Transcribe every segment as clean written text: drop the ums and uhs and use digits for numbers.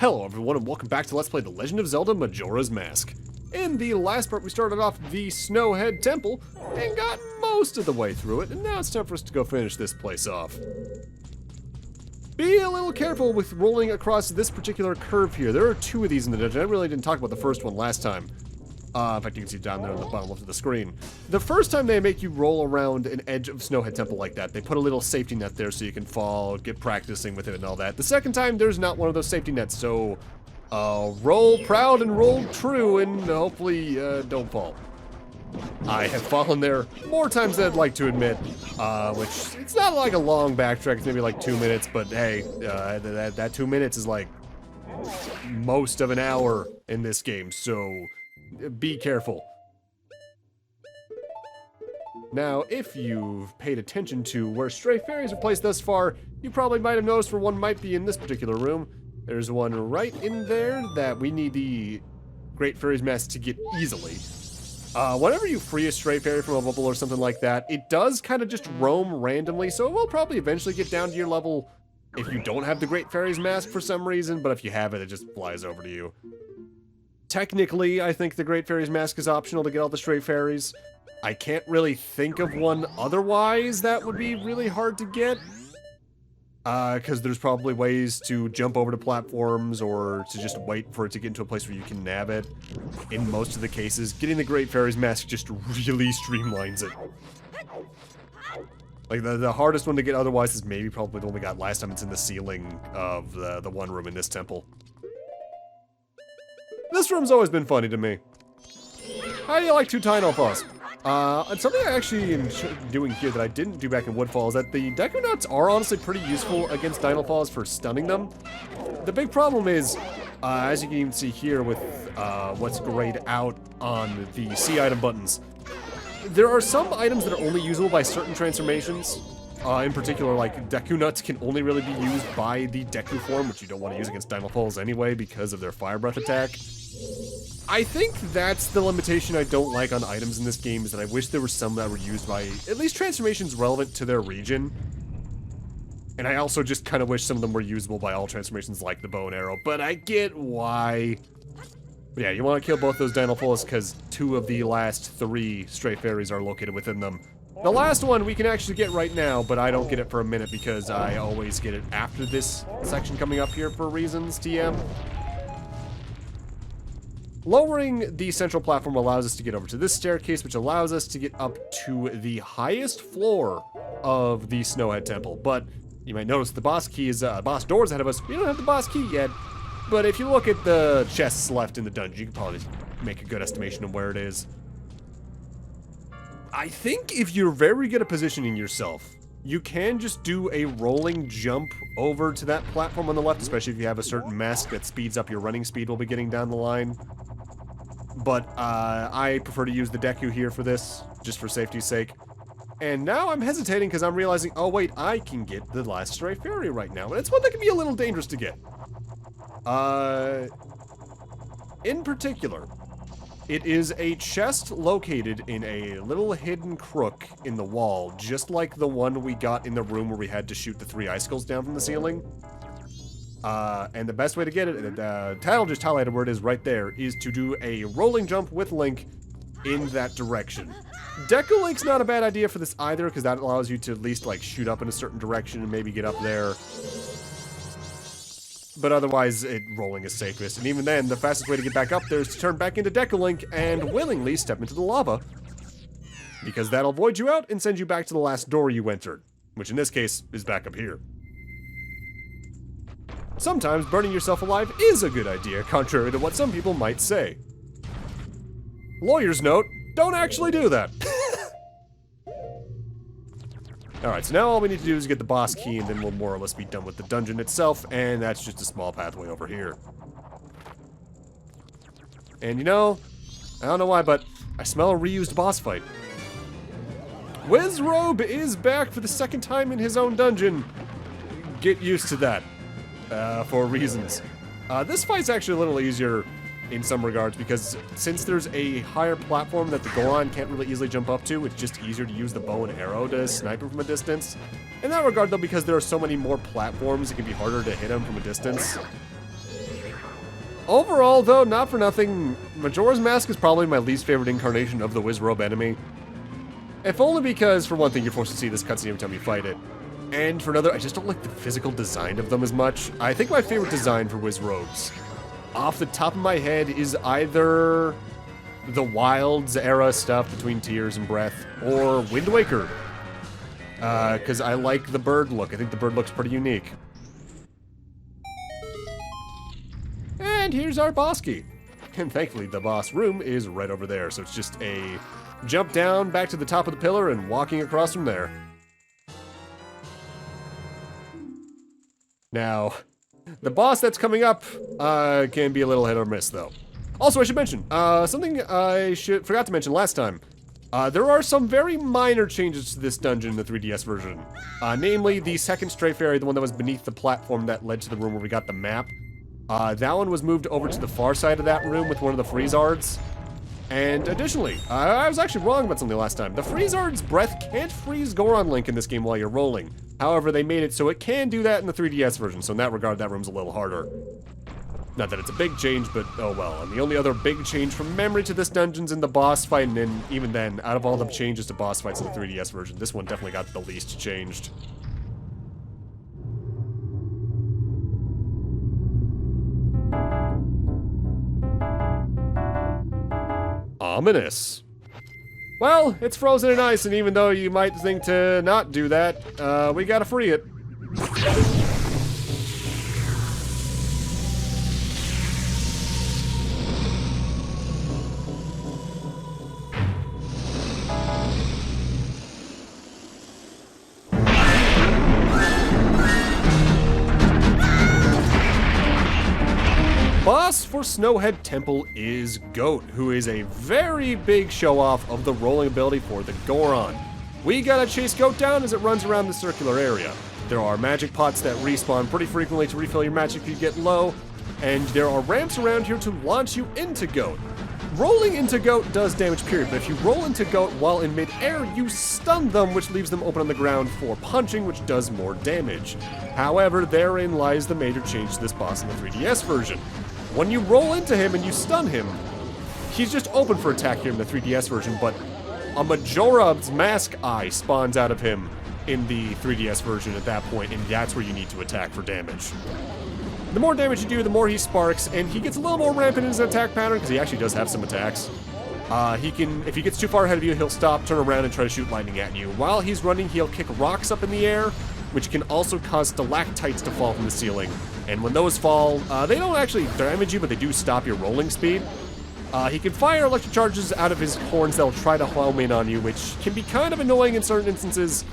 Hello everyone and welcome back to Let's Play The Legend of Zelda Majora's Mask. In the last part we started off the Snowhead Temple and got most of the way through it, and now it's time for us to go finish this place off. Be a little careful with rolling across this particular curve here. There are two of these in the dungeon. I really didn't talk about the first one last time. In fact, you can see down there on the bottom left of the screen. The first time they make you roll around an edge of Snowhead Temple like that, they put a little safety net there so you can fall, get practicing with it and all that. The second time, there's not one of those safety nets, so roll proud and roll true and hopefully don't fall. I have fallen there more times than I'd like to admit, which it's not like a long backtrack, it's maybe like 2 minutes, but hey, that 2 minutes is like most of an hour in this game, so be careful. Now, if you've paid attention to where stray fairies are placed thus far, you probably might have noticed where one might be in this particular room. There's one right in there that we need the Great Fairy's Mask to get easily. Whenever you free a stray fairy from a bubble or something like that, it does kind of just roam randomly, so it will probably eventually get down to your level if you don't have the Great Fairy's Mask for some reason, but if you have it, it just flies over to you. Technically, I think the Great Fairy's Mask is optional to get all the stray fairies. I can't really think of one otherwise that would be really hard to get. Because there's probably ways to jump over to platforms or to just wait for it to get into a place where you can nab it. In most of the cases, getting the Great Fairy's Mask just really streamlines it. Like, the hardest one to get otherwise is maybe probably the one we got last time. It's in the ceiling of the one room in this temple. This room's always been funny to me. How do you like two Tino Falls? And something I actually am doing here that I didn't do back in Woodfall is that the Deku Nuts are honestly pretty useful against Dino Falls for stunning them. The big problem is, as you can even see here with what's grayed out on the C item buttons, there are some items that are only usable by certain transformations. In particular, like, Deku Nuts can only really be used by the Deku form, which you don't want to use against Dino Falls anyway because of their Fire Breath attack. I think that's the limitation I don't like on items in this game, is that I wish there were some that were used by at least transformations relevant to their region. And I also just kind of wish some of them were usable by all transformations like the bow and arrow, but I get why. But yeah, you want to kill both those Dino Falls because 2 of the last 3 stray fairies are located within them. The last one we can actually get right now, but I don't get it for a minute because I always get it after this section coming up here for reasons, TM. Lowering the central platform allows us to get over to this staircase, which allows us to get up to the highest floor of the Snowhead Temple. But you might notice the boss key is, boss door's ahead of us. We don't have the boss key yet, but if you look at the chests left in the dungeon, you can probably make a good estimation of where it is. I think if you're very good at positioning yourself, you can just do a rolling jump over to that platform on the left, especially if you have a certain mask that speeds up your running speed we'll be getting down the line. But I prefer to use the Deku here for this, just for safety's sake. And now I'm hesitating because I'm realizing, oh wait, I can get the last stray fairy right now. And it's one that can be a little dangerous to get. In particular, it is a chest located in a little hidden crook in the wall, just like the one we got in the room where we had to shoot the 3 icicles down from the ceiling. And the best way to get it, the title just highlighted where it is right there, is to do a rolling jump with Link in that direction. Deku Link's not a bad idea for this either, because that allows you to at least, like, shoot up in a certain direction and maybe get up there. But otherwise, rolling is safest. And even then, the fastest way to get back up there is to turn back into Deku Link and willingly step into the lava. Because that'll void you out and send you back to the last door you entered. Which in this case, is back up here. Sometimes burning yourself alive is a good idea, contrary to what some people might say. Lawyer's note, don't actually do that. Alright, so now all we need to do is get the boss key, and then we'll more or less be done with the dungeon itself, and that's just a small pathway over here. And you know, I don't know why, but I smell a reused boss fight. Wizrobe is back for the 2nd time in his own dungeon. Get used to that, for reasons. This fight's actually a little easier in some regards, because since there's a higher platform that the Goron can't really easily jump up to, it's just easier to use the bow and arrow to snipe him from a distance. In that regard, though, because there are so many more platforms, it can be harder to hit him from a distance. Overall, though, not for nothing, Majora's Mask is probably my least favorite incarnation of the Wiz Robe enemy. If only because, for one thing, you're forced to see this cutscene every time you fight it. And for another, I just don't like the physical design of them as much. I think my favorite design for Wiz Robes, off the top of my head, is either the Wilds era stuff between Tears and Breath, or Wind Waker. Because I like the bird look. I think the bird looks pretty unique. And here's our boss key. And thankfully, the boss room is right over there, so it's just a jump down back to the top of the pillar and walking across from there. Now, the boss that's coming up can be a little hit or miss, though. Also, I should mention, something I forgot to mention last time. There are some very minor changes to this dungeon in the 3DS version. Namely, the second strafe area, the one that was beneath the platform that led to the room where we got the map. That one was moved over to the far side of that room with one of the Freezards. And additionally, I was actually wrong about something last time. The Freezard's breath can't freeze Goron Link in this game while you're rolling. However, they made it so it can do that in the 3DS version, so in that regard, that room's a little harder. Not that it's a big change, but oh well. And the only other big change from memory to this dungeon's in the boss fight, and then, even then, out of all the changes to boss fights in the 3DS version, this one definitely got the least changed. Ominous. Well, it's frozen in ice, and even though you might think to not do that, we gotta free it. Boss for Snowhead Temple is Goht, who is a very big show-off of the rolling ability for the Goron. We gotta chase Goht down as it runs around the circular area. There are magic pots that respawn pretty frequently to refill your magic if you get low, and there are ramps around here to launch you into Goht. Rolling into Goht does damage, period, but if you roll into Goht while in mid-air, you stun them, which leaves them open on the ground for punching, which does more damage. However, therein lies the major change to this boss in the 3DS version. When you roll into him and you stun him, he's just open for attack here in the 3DS version, but a Majora's Mask eye spawns out of him in the 3DS version at that point, and that's where you need to attack for damage. The more damage you do, the more he sparks, and he gets a little more rampant in his attack pattern, because he actually does have some attacks. If he gets too far ahead of you, he'll stop, turn around, and try to shoot lightning at you. While he's running, he'll kick rocks up in the air, which can also cause stalactites to fall from the ceiling. And when those fall, they don't actually damage you, but they do stop your rolling speed. He can fire electric charges out of his horns that'll try to home in on you, which can be kind of annoying in certain instances.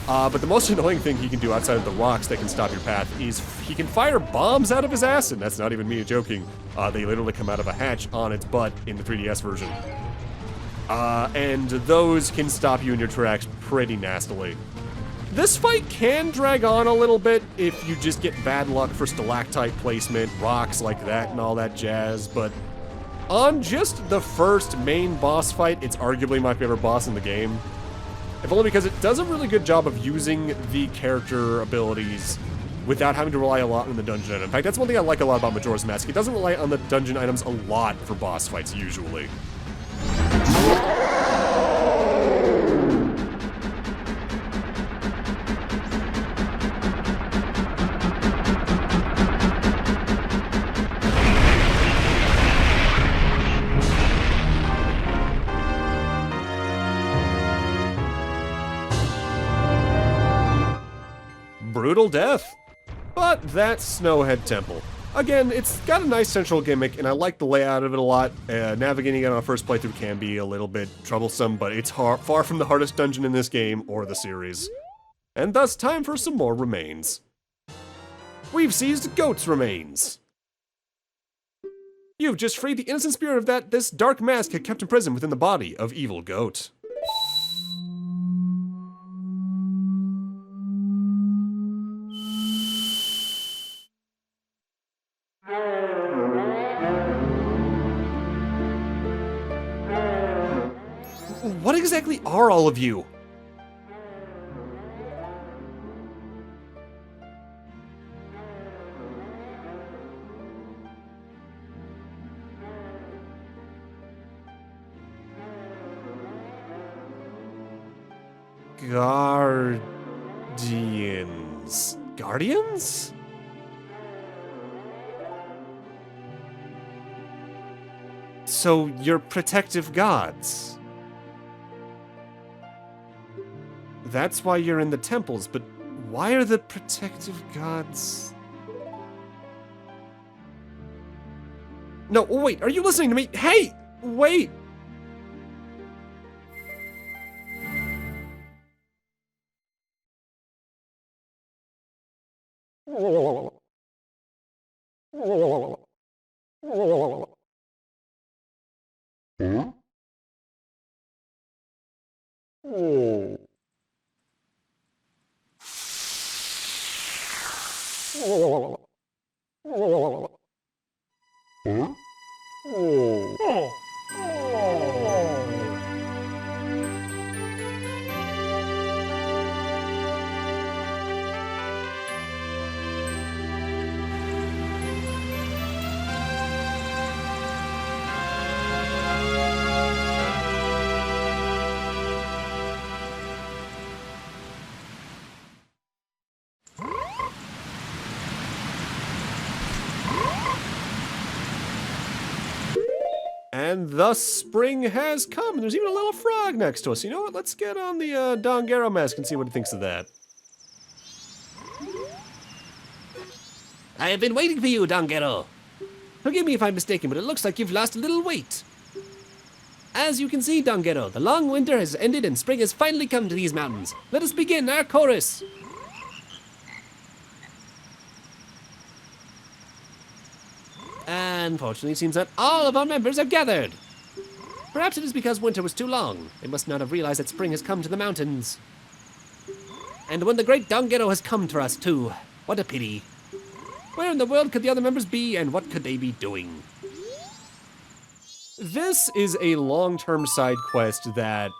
But the most annoying thing he can do outside of the rocks that can stop your path is he can fire bombs out of his ass, and that's not even me joking. They literally come out of a hatch on its butt in the 3DS version. And those can stop you in your tracks pretty nastily. This fight can drag on a little bit if you just get bad luck for stalactite placement, rocks like that, and all that jazz, but on just the first main boss fight, it's arguably my favorite boss in the game. If only because it does a really good job of using the character abilities without having to rely a lot on the dungeon item. In fact, that's one thing I like a lot about Majora's Mask. It doesn't rely on the dungeon items a lot for boss fights, usually. Brutal death. But that's Snowhead Temple. Again, it's got a nice central gimmick, and I like the layout of it a lot. Navigating it on a first playthrough can be a little bit troublesome, but it's far from the hardest dungeon in this game or the series. And thus, time for some more remains. We've seized Goht's remains. You've just freed the innocent spirit of this dark mask had kept imprisoned within the body of evil Goht. What exactly are all of you? Guardians. Guardians? So you're protective gods. That's why you're in the temples, but why are the protective gods? No, wait, are you listening to me? Hey, wait! And thus spring has come. There's even a little frog next to us. You know what? Let's get on the Dongero mask and see what he thinks of that. I have been waiting for you, Dongero. Forgive me if I'm mistaken, but it looks like you've lost a little weight. As you can see, Dongero, the long winter has ended and spring has finally come to these mountains. Let us begin our chorus. Unfortunately, it seems that all of our members are gathered. Perhaps it is because winter was too long. They must not have realized that spring has come to the mountains. And when the great Dongero has come to us too. What a pity. Where in the world could the other members be, and what could they be doing? This is a long-term side quest that,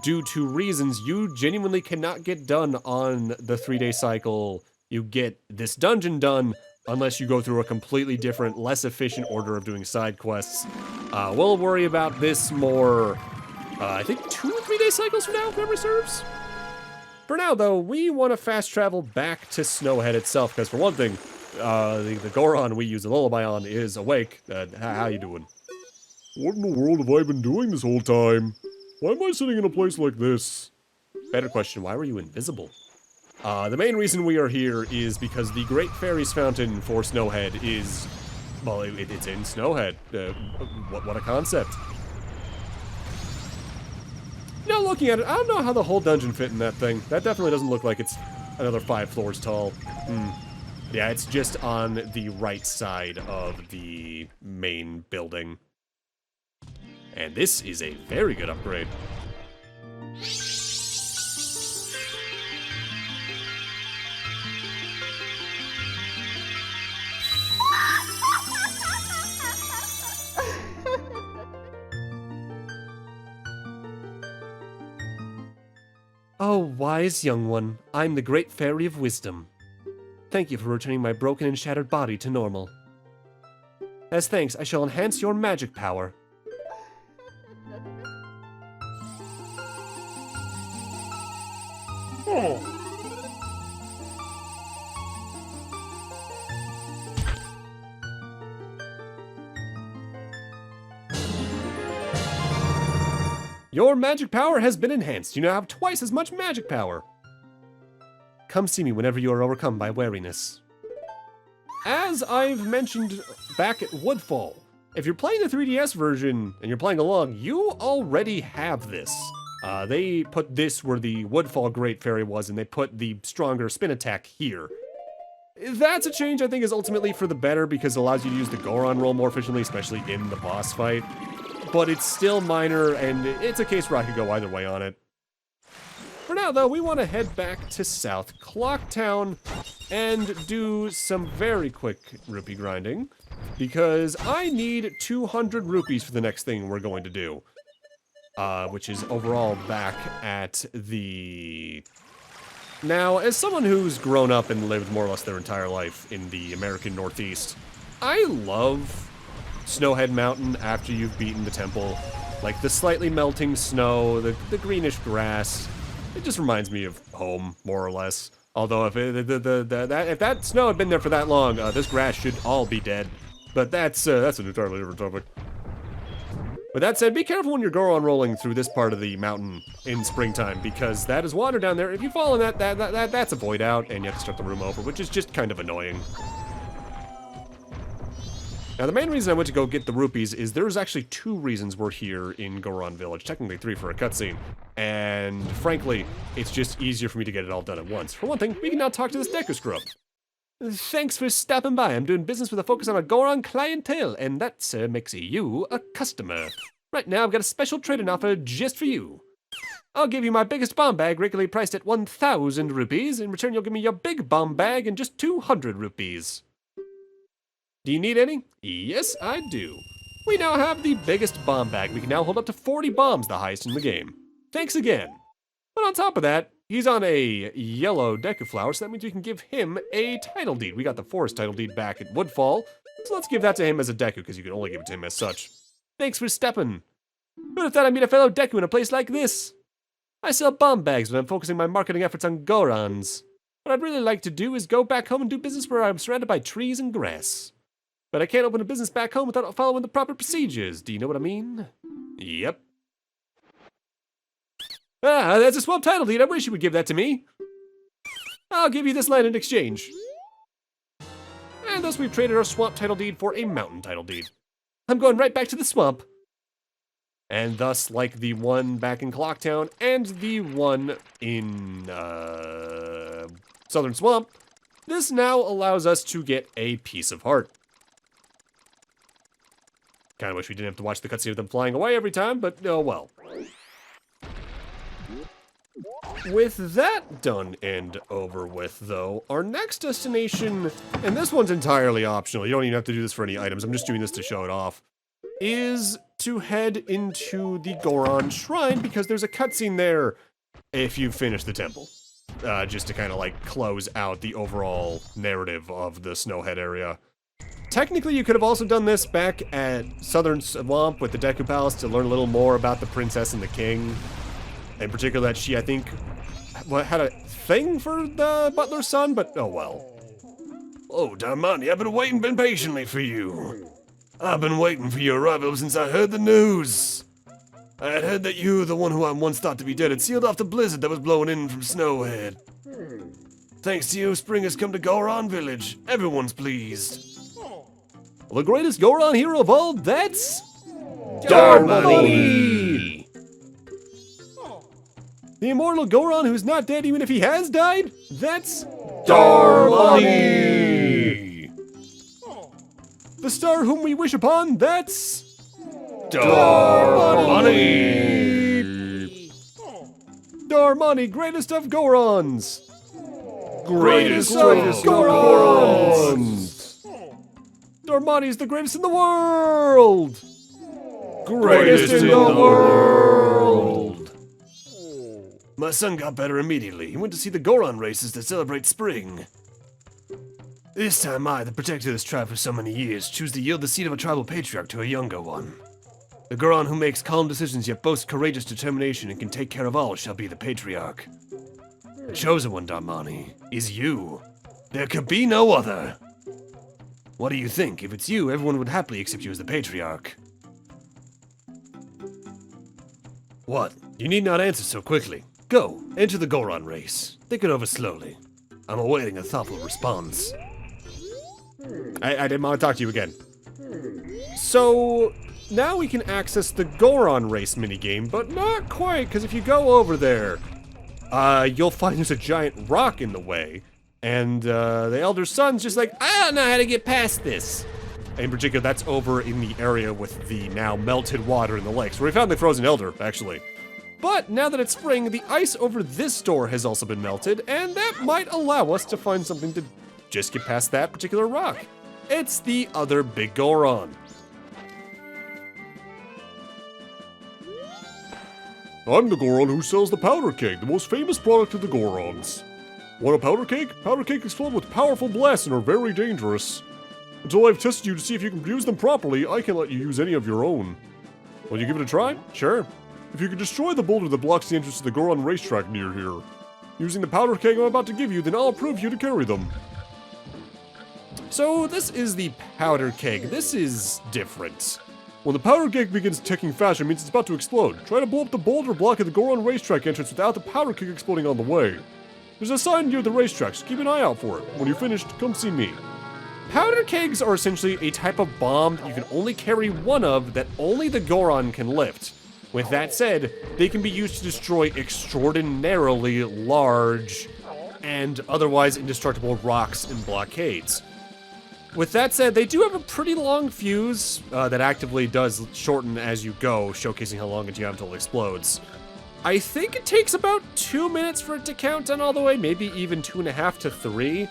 due to reasons you genuinely cannot get done on the 3-day cycle, you get this dungeon done unless you go through a completely different, less efficient order of doing side quests. We'll worry about this more, I think 2 or 3-day cycles from now, if memory serves. For now, though, we want to fast travel back to Snowhead itself, because for one thing, the Goron we use a lullaby on is awake. How you doing? What in the world have I been doing this whole time? Why am I sitting in a place like this? Better question, why were you invisible? The main reason we are here is because the Great Fairy's Fountain for Snowhead is, well, it's in Snowhead. What a concept. Now looking at it, I don't know how the whole dungeon fit in that thing. That definitely doesn't look like it's another 5 floors tall. Yeah, it's just on the right side of the main building. And this is a very good upgrade. Oh, wise young one, I'm the Great Fairy of Wisdom. Thank you for returning my broken and shattered body to normal. As thanks, I shall enhance your magic power. Your magic power has been enhanced. You now have twice as much magic power. Come see me whenever you are overcome by weariness. As I've mentioned back at Woodfall, if you're playing the 3DS version and you're playing along, you already have this. They put this where the Woodfall Great Fairy was, and they put the stronger spin attack here. That's a change I think is ultimately for the better because it allows you to use the Goron Roll more efficiently, especially in the boss fight. But it's still minor, and it's a case where I could go either way on it. For now, though, we want to head back to South Clocktown and do some very quick rupee grinding, because I need 200 rupees for the next thing we're going to do, which is overall back at the... Now, as someone who's grown up and lived more or less their entire life in the American Northeast, I love Snowhead Mountain after you've beaten the temple. Like the slightly melting snow, the greenish grass. It just reminds me of home, more or less. Although if that snow had been there for that long, this grass should all be dead. But that's an entirely different topic. With that said, be careful when you're Goron rolling through this part of the mountain in springtime, because that is water down there. If you fall in that's a void out, and you have to start the room over, which is just kind of annoying. Now, the main reason I went to go get the rupees is there's actually 2 reasons we're here in Goron Village. Technically 3 for a cutscene. And frankly, it's just easier for me to get it all done at once. For one thing, we can now talk to this Deku Scrub. Thanks for stopping by. I'm doing business with a focus on a Goron clientele, and that, sir, makes you a customer. Right now, I've got a special trade-in offer just for you. I'll give you my biggest bomb bag, regularly priced at 1,000 rupees. In return, you'll give me your big bomb bag in just 200 rupees. Do you need any? Yes, I do. We now have the biggest bomb bag. We can now hold up to 40 bombs, the highest in the game. Thanks again. But on top of that, he's on a yellow Deku Flower, so that means we can give him a title deed. We got the forest title deed back at Woodfall, so let's give that to him as a Deku, because you can only give it to him as such. Thanks for stepping. Who'd have thought I'd meet a fellow Deku in a place like this? I sell bomb bags when I'm focusing my marketing efforts on Gorons. What I'd really like to do is go back home and do business where I'm surrounded by trees and grass. But I can't open a business back home without following the proper procedures. Do you know what I mean? Yep. Ah, that's a swamp title deed. I wish you would give that to me. I'll give you this land in exchange. And thus we've traded our swamp title deed for a mountain title deed. I'm going right back to the swamp. And thus, like the one back in Clocktown and the one in Southern Swamp, this now allows us to get a piece of heart. Kinda wish we didn't have to watch the cutscene of them flying away every time, but oh well. With that done and over with, though, our next destination, and this one's entirely optional, you don't even have to do this for any items, I'm just doing this to show it off, is to head into the Goron Shrine, because there's a cutscene there if you finish the temple. Just to kind of like close out the overall narrative of the Snowhead area. Technically, you could have also done this back at Southern Swamp with the Deku Palace to learn a little more about the princess and the king. In particular, that she, I think, had a thing for the butler's son, but oh well. Oh, Darmani, I've been waiting patiently for you. I've been waiting for your arrival since I heard the news. I had heard that you, the one who I once thought to be dead, had sealed off the blizzard that was blowing in from Snowhead. Thanks to you, spring has come to Goron Village. Everyone's pleased. Well, the greatest Goron hero of all, that's... Darmani! The immortal Goron who's not dead even if he has died, that's... Darmani! The star whom we wish upon, that's... Darmani! Darmani, greatest of Gorons! Greatest of Gorons! Darmani's the greatest in the world! Greatest in the world! My son got better immediately. He went to see the Goron races to celebrate spring. This time I, the protector of this tribe for so many years, choose to yield the seat of a tribal patriarch to a younger one. The Goron who makes calm decisions yet boasts courageous determination and can take care of all shall be the patriarch. The chosen one, Darmani, is you. There could be no other. What do you think? If it's you, everyone would happily accept you as the patriarch. What? You need not answer so quickly. Go, enter the Goron race. Think it over slowly. I'm awaiting a thoughtful response. I didn't want to talk to you again. So, now we can access the Goron race minigame, but not quite, because if you go over there, you'll find there's a giant rock in the way. And the Elder Son's just like, I don't know how to get past this. In particular, that's over in the area with the now melted water in the lakes, where we found the frozen Elder, actually. But now that it's spring, the ice over this door has also been melted, and that might allow us to find something to just get past that particular rock. It's the other big Goron. I'm the Goron who sells the powder cake, the most famous product of the Gorons. Want a powder cake? Powder cake is filled with powerful blasts and are very dangerous. Until I've tested you to see if you can use them properly, I can let you use any of your own. Will you give it a try? Sure. if you could destroy the boulder that blocks the entrance to the Goron racetrack near here, using the powder keg I'm about to give you, then I'll approve you to carry them. So this is the powder keg. This is different. When the powder keg begins ticking faster, it means it's about to explode. Try to blow up the boulder blocking the Goron racetrack entrance without the powder keg exploding on the way. There's a sign near the racetrack, so keep an eye out for it. When you're finished, come see me. Powder kegs are essentially a type of bomb that you can only carry one of that only the Goron can lift. With that said, they can be used to destroy extraordinarily large and otherwise indestructible rocks and blockades. With that said, they do have a pretty long fuse that actively does shorten as you go, showcasing how long until you have until it explodes. I think it takes about 2 minutes for it to count down all the way, maybe even 2.5 to 3.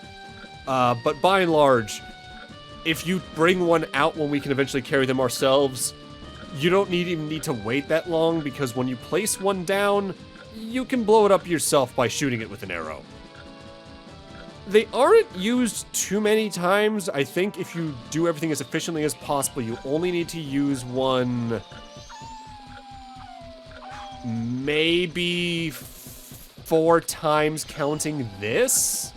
But by and large, if you bring one out when we can eventually carry them ourselves, you don't even need to wait that long, because when you place one down, you can blow it up yourself by shooting it with an arrow. They aren't used too many times. I think if you do everything as efficiently as possible, you only need to use one maybe 4 times counting this.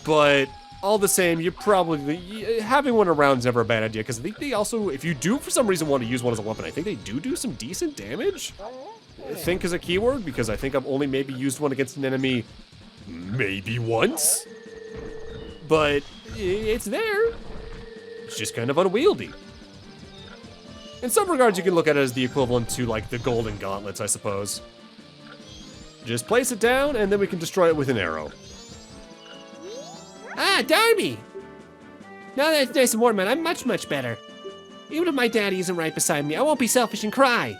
But all the same, you're probably, having one around is never a bad idea, because I think they also, if you do for some reason want to use one as a weapon, I think they do some decent damage. Think is a keyword, because I think I've only maybe used one against an enemy maybe once, but it's there. It's just kind of unwieldy. In some regards, you can look at it as the equivalent to like the golden gauntlets, I suppose. Just place it down, and then we can destroy it with an arrow. Ah, Darby! Now that it's nice and warm out, I'm much, much better. Even if my daddy isn't right beside me, I won't be selfish and cry.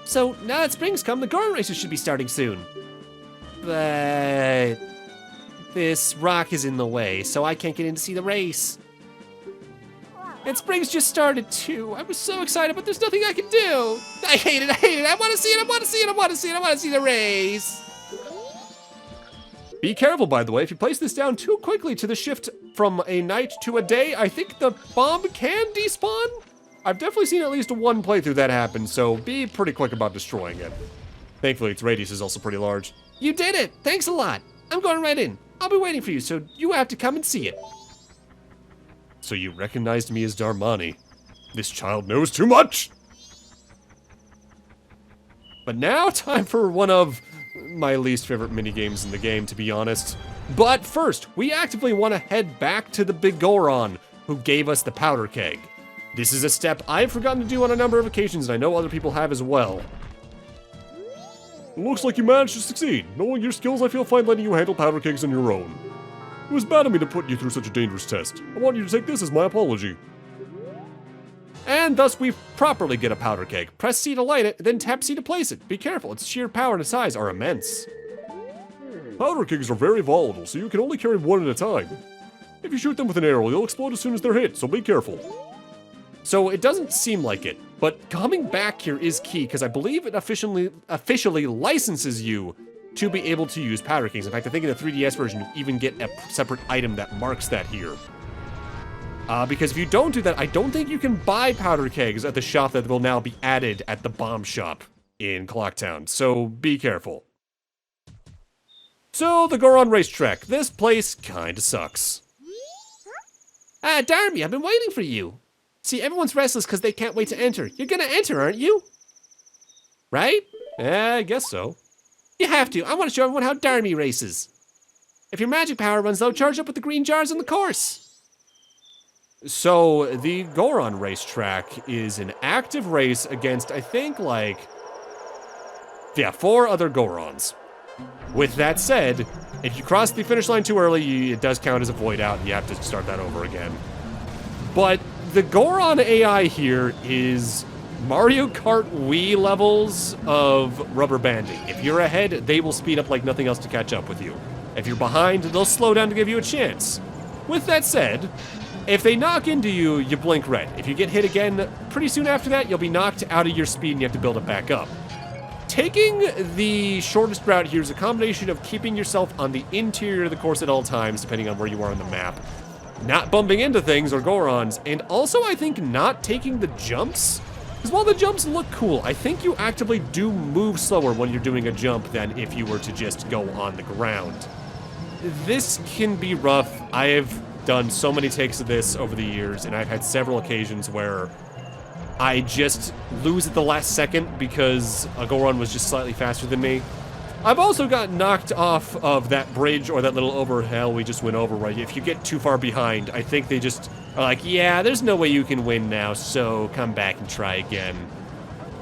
So, now that spring's come, the Goron races should be starting soon. But this rock is in the way, so I can't get in to see the race. And spring's just started too. I was so excited, but there's nothing I can do. I hate it, I want to see it, I want to see it, I want to see it, I want to see the race. Be careful, by the way, if you place this down too quickly to the shift from a night to a day, I think the bomb can despawn. I've definitely seen at least one playthrough that happen, so be pretty quick about destroying it. Thankfully, its radius is also pretty large. You did it! Thanks a lot. I'm going right in. I'll be waiting for you, so you have to come and see it. So you recognized me as Darmani. This child knows too much! But now, time for one of my least favorite minigames in the game, to be honest. But first, we actively want to head back to the big Goron, who gave us the powder keg. This is a step I've forgotten to do on a number of occasions, and I know other people have as well. It looks like you managed to succeed. Knowing your skills, I feel fine letting you handle powder kegs on your own. It was bad of me to put you through such a dangerous test. I want you to take this as my apology. And thus we properly get a powder keg. Press C to light it, then tap C to place it. Be careful, its sheer power and size are immense. Powder kegs are very volatile, so you can only carry one at a time. If you shoot them with an arrow, they'll explode as soon as they're hit, so be careful. So it doesn't seem like it, but coming back here is key, because I believe it officially licenses you to be able to use powder kegs. In fact, I think in the 3DS version, you even get a separate item that marks that here. Because if you don't do that, I don't think you can buy powder kegs at the shop that will now be added at the bomb shop in Clocktown, so be careful. So, the Goron racetrack. This place kinda sucks. Ah, Darby, I've been waiting for you. See, everyone's restless because they can't wait to enter. You're gonna enter, aren't you? Right? Yeah, I guess so. You have to. I want to show everyone how Darby races. If your magic power runs low, charge up with the green jars on the course. So, the Goron racetrack is an active race against, I think, 4 other Gorons. With that said, if you cross the finish line too early, it does count as a void out, and you have to start that over again. But the Goron AI here is Mario Kart Wii levels of rubber banding. If you're ahead, they will speed up like nothing else to catch up with you. If you're behind, they'll slow down to give you a chance. With that said, if they knock into you, you blink red. If you get hit again, pretty soon after that, you'll be knocked out of your speed and you have to build it back up. Taking the shortest route here is a combination of keeping yourself on the interior of the course at all times, depending on where you are on the map, not bumping into things or Gorons, and also I think not taking the jumps Because while the jumps look cool, I think you actively do move slower when you're doing a jump than if you were to just go on the ground. This can be rough. I have done so many takes of this over the years, and I've had several occasions where I just lose at the last second because a Goron was just slightly faster than me. I've also got knocked off of that bridge or that little overhill we just went over, right? If you get too far behind, I think they just are like, yeah, there's no way you can win now, so come back and try again.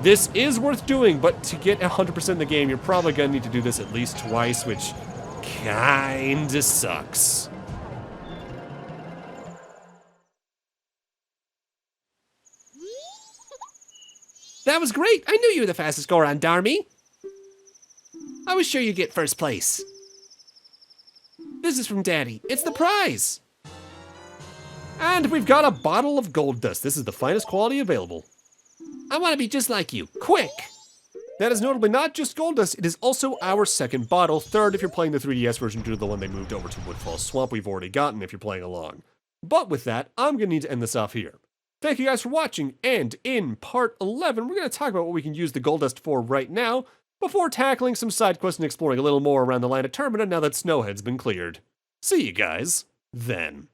This is worth doing, but to get 100% in the game, you're probably gonna need to do this at least twice, which kinda sucks. That was great. I knew you were the fastest Goron, Darmy. I was sure you'd get first place. This is from Daddy. It's the prize. And we've got a bottle of gold dust. This is the finest quality available. I want to be just like you. Quick. That is notably not just gold dust, it is also our second bottle. Third if you're playing the 3DS version due to the one they moved over to Woodfall Swamp we've already gotten if you're playing along. But with that, I'm gonna need to end this off here. Thank you guys for watching, and in part 11, we're gonna talk about what we can use the gold dust for right now, before tackling some side quests and exploring a little more around the land of Termina now that Snowhead's been cleared. See you guys then.